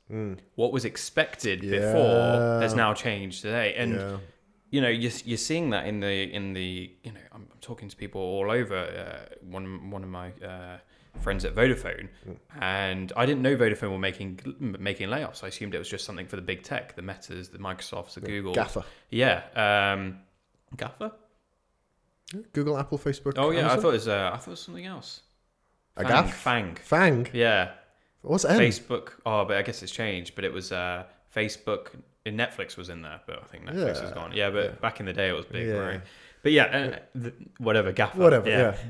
What was expected before has now changed today. And you're seeing that in the I'm talking to people all over. One of my friends at Vodafone, and I didn't know Vodafone were making layoffs. I assumed it was just something for the big tech, the Metas, the Microsofts, the Googles. Gaffer. Yeah. Gaffer? Google, Apple, Facebook. Oh yeah, Amazon? I thought it was something else. A gaff? Fang. Yeah. What's N? Facebook. Oh, but I guess it's changed. But it was Facebook, Netflix was in there, but I think Netflix is gone. Yeah, but back in the day it was big, right? But yeah, whatever, Gaffer.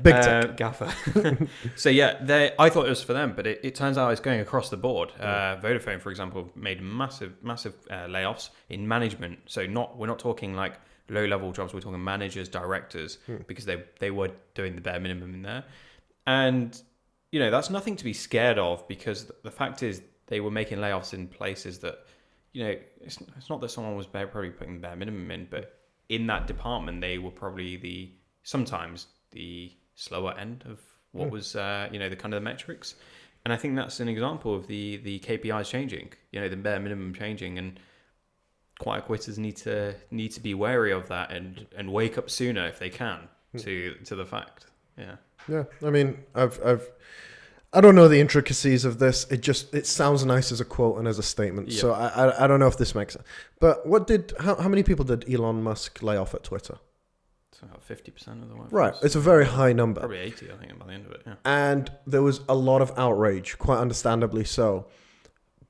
Big tech. Gaffer. So yeah, I thought it was for them, but it turns out it's going across the board. Vodafone, for example, made massive layoffs in management. So we're not talking like low-level jobs. We're talking managers, directors, because they were doing the bare minimum in there. And, that's nothing to be scared of, because the fact is they were making layoffs in places that, it's not that someone was probably putting the bare minimum in, but in that department, they were probably sometimes the slower end of what was, the kind of the metrics. And I think that's an example of the KPIs changing, the bare minimum changing, and quiet quitters need to be wary of that and wake up sooner if they can to the fact. Yeah. Yeah. I mean, I don't know the intricacies of this. It sounds nice as a quote and as a statement. Yeah. So I don't know if this makes sense. But how many people did Elon Musk lay off at Twitter? It's about 50% of the workforce. Right. It's a very high number. Probably 80, I think, by the end of it. Yeah. And there was a lot of outrage, quite understandably so.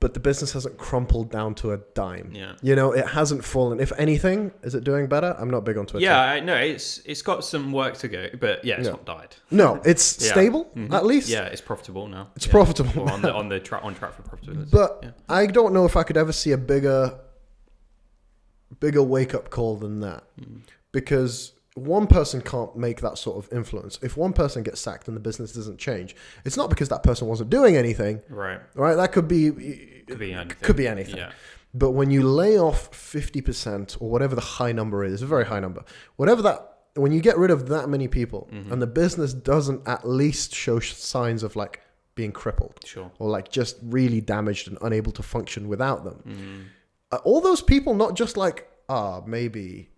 But the business hasn't crumpled down to a dime. Yeah. It hasn't fallen. If anything, is it doing better? I'm not big on Twitter. Yeah, no, it's got some work to go, but it's not died. No, it's stable at least. Yeah, it's profitable now. It's profitable. Or on track for profitability. But I don't know if I could ever see a bigger wake up call than that, because one person can't make that sort of influence. If one person gets sacked and the business doesn't change, it's not because that person wasn't doing anything. Right. That could be anything. Yeah. But when you lay off 50% or whatever the high number is, a very high number, when you get rid of that many people and the business doesn't at least show signs of like being crippled, sure, or like just really damaged and unable to function without them, all those people, not just like, maybe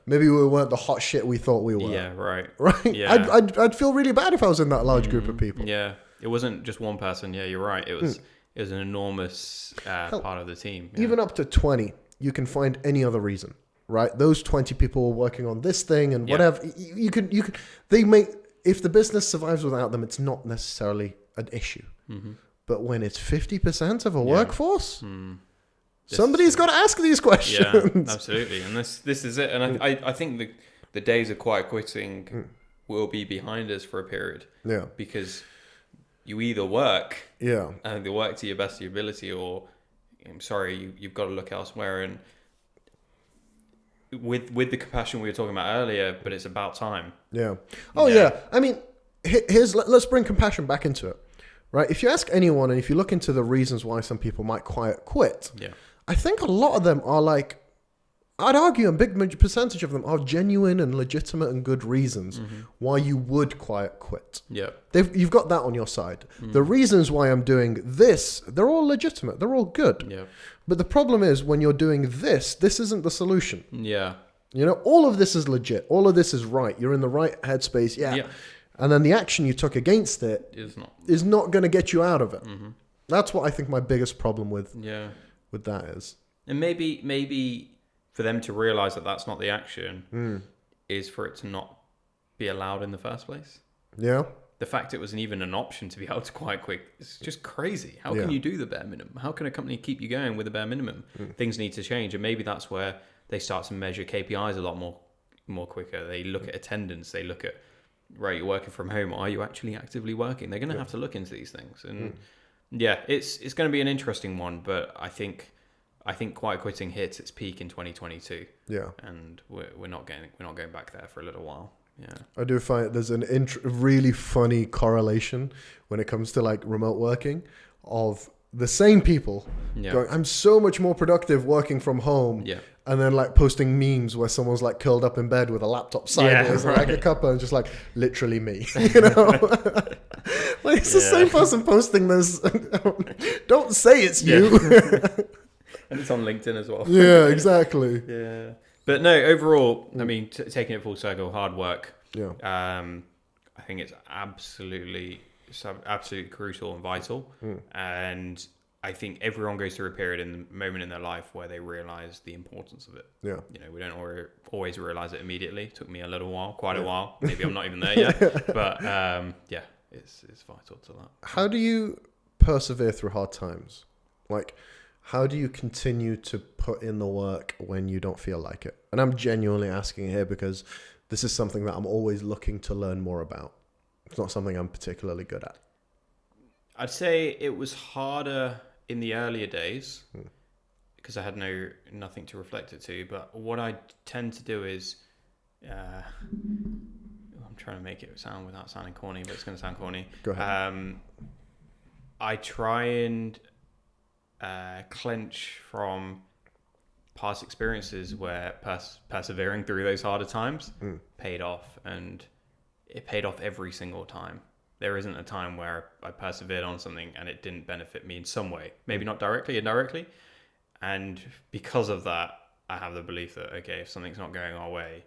we weren't the hot shit we thought we were. Yeah, right. Yeah. I'd feel really bad if I was in that large group of people. Yeah, it wasn't just one person. Yeah, you're right. It was an enormous part of the team. Yeah. Even up to 20, you can find any other reason, right? Those 20 people were working on this thing and whatever. You could. If the business survives without them, it's not necessarily an issue. But when it's 50% of a workforce. Somebody's got to ask these questions. Yeah, absolutely. And this is it. And I think the days of quiet quitting will be behind us for a period. Yeah. Because you either work and work to your best of your ability, or you've got to look elsewhere. And with the compassion we were talking about earlier, but it's about time. Yeah. Oh yeah. I mean, let's bring compassion back into it. Right? If you ask anyone, and if you look into the reasons why some people might quiet quit, I think a lot of them are like, I'd argue a big percentage of them are genuine and legitimate and good reasons why you would quiet quit. Yeah. You've got that on your side. The reasons why I'm doing this, they're all legitimate. They're all good. Yeah. But the problem is when you're doing this isn't the solution. Yeah. All of this is legit. All of this is right. You're in the right headspace. Yeah. And then the action you took against it is not going to get you out of it. That's what I think my biggest problem with that is. And maybe for them to realize that that's not the action is for it to not be allowed in the first place. Yeah. The fact it wasn't even an option to be able to quite quick is just crazy. How can you do the bare minimum? How can a company keep you going with the bare minimum? Things need to change. And maybe that's where they start to measure KPIs a lot more quicker. They look at attendance. They look at, right, you're working from home. Are you actually actively working? They're going to have to look into these things. And it's going to be an interesting one, but I think quiet quitting hits its peak in 2022. Yeah. And we're not going back there for a little while. Yeah. I do find there's an really funny correlation when it comes to like remote working of the same people going, I'm so much more productive working from home. Yeah. And then like posting memes where someone's like curled up in bed with a laptop sideways and like a cuppa and just like literally me, like it's the same person posting this. Don't say it's you. And it's on LinkedIn as well. Yeah, exactly. Yeah. But no, overall, I mean, taking it full circle, hard work. Yeah. I think it's absolutely crucial and vital. And I think everyone goes through a period in the moment in their life where they realize the importance of it. Yeah. We don't always realize it immediately. It took me a little while, quite a while. Maybe I'm not even there yet. But it's vital to that. How do you persevere through hard times? Like, how do you continue to put in the work when you don't feel like it? And I'm genuinely asking here because this is something that I'm always looking to learn more about. It's not something I'm particularly good at. I'd say it was harder in the earlier days because I had nothing to reflect it to. But what I tend to do is, I'm trying to make it sound without sounding corny, but it's going to sound corny. Go ahead. I try and clench from past experiences where persevering through those harder times paid off, and it paid off every single time. There isn't a time where I persevered on something and it didn't benefit me in some way, maybe not directly, indirectly. And because of that, I have the belief that, okay, if something's not going our way,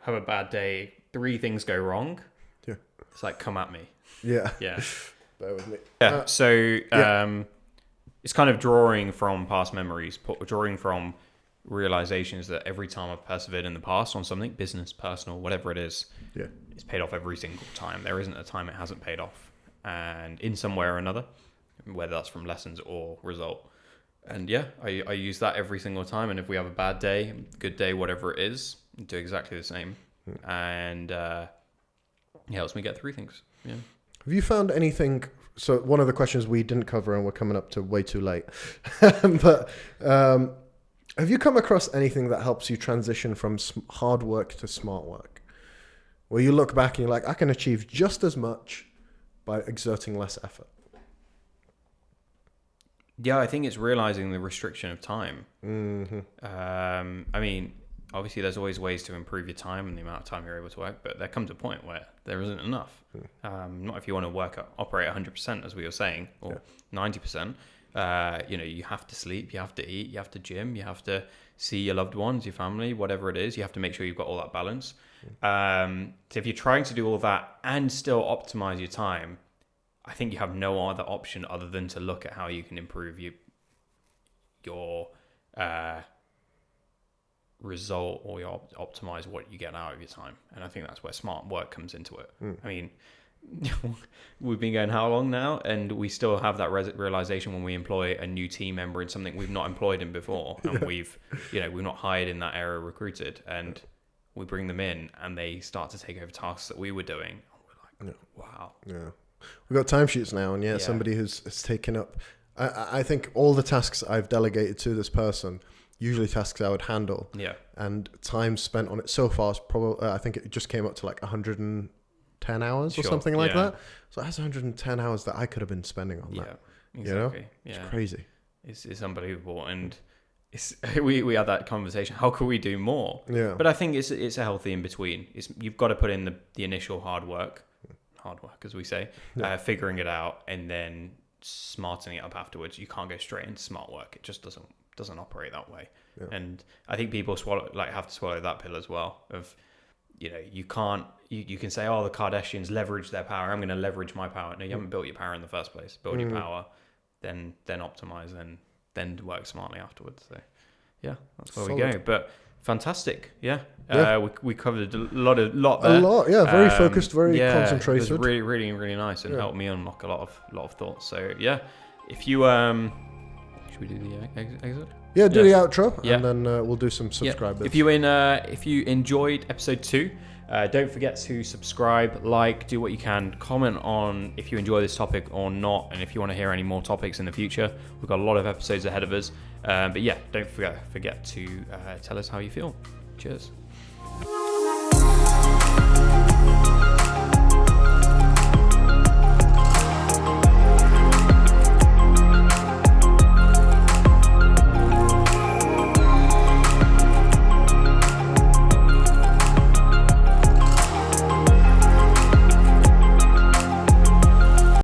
have a bad day, 3 things go wrong. Yeah. It's like, come at me. Yeah. Yeah. Bear with me. It's kind of drawing from past memories, drawing from realizations that every time I've persevered in the past on something, business, personal, whatever it is, it's paid off every single time. There isn't a time it hasn't paid off, and in some way or another, whether that's from lessons or result. And I use that every single time. And if we have a bad day, good day, whatever it is, do exactly the same. And it helps me get through things. Yeah. Have you found anything? So one of the questions we didn't cover, and we're coming up to way too late, but have you come across anything that helps you transition from hard work to smart work? Where you look back and you're like, I can achieve just as much by exerting less effort. Yeah, I think it's realizing the restriction of time. Mm-hmm. I mean, obviously there's always ways to improve your time and the amount of time you're able to work, but there comes a point where there isn't enough. Not if you want to operate 100%, as we were saying, or 90%. You have to sleep, you have to eat, you have to gym, you have to see your loved ones, your family, whatever it is. You have to make sure you've got all that balance. So if you're trying to do all that and still optimize your time, I think you have no other option other than to look at how you can improve your result, or you optimize what you get out of your time. And I think that's where smart work comes into it. I mean, we've been going how long now, and we still have that realization when we employ a new team member in something we've not employed in before, and we've not hired in that area, recruited, and we bring them in and they start to take over tasks that we were doing. We're like, wow. Yeah. We've got timesheets now, and somebody has taken up. I think all the tasks I've delegated to this person, usually tasks I would handle. Yeah. And time spent on it so far is probably, I think it just came up to like 110 hours or something like that. So that's 110 hours that I could have been spending on that. Exactly. It's crazy. It's unbelievable. And we had that conversation. How could we do more? Yeah. But I think it's a healthy in between. You've got to put in the initial hard work, as we say, figuring it out, and then smartening it up afterwards. You can't go straight into smart work. It just doesn't operate that way. Yeah. And I think people have to swallow that pill as well. Of you can't. You can say, the Kardashians leverage their power. I'm going to leverage my power. No, you haven't built your power in the first place. Build your power, then optimize, and then work smartly afterwards. So that's where we go. But fantastic, we covered a lot there. Very focused, very concentrated. It was really, really, really nice, and helped me unlock a lot of thoughts. So if you should we do the exit? Yeah, do the outro, and then we'll do some subscribers. If you enjoyed episode 2, don't forget to subscribe, do what you can, comment on if you enjoy this topic or not, and if you want to hear any more topics in the future. We've got a lot of episodes ahead of us, but don't forget to tell us how you feel. Cheers.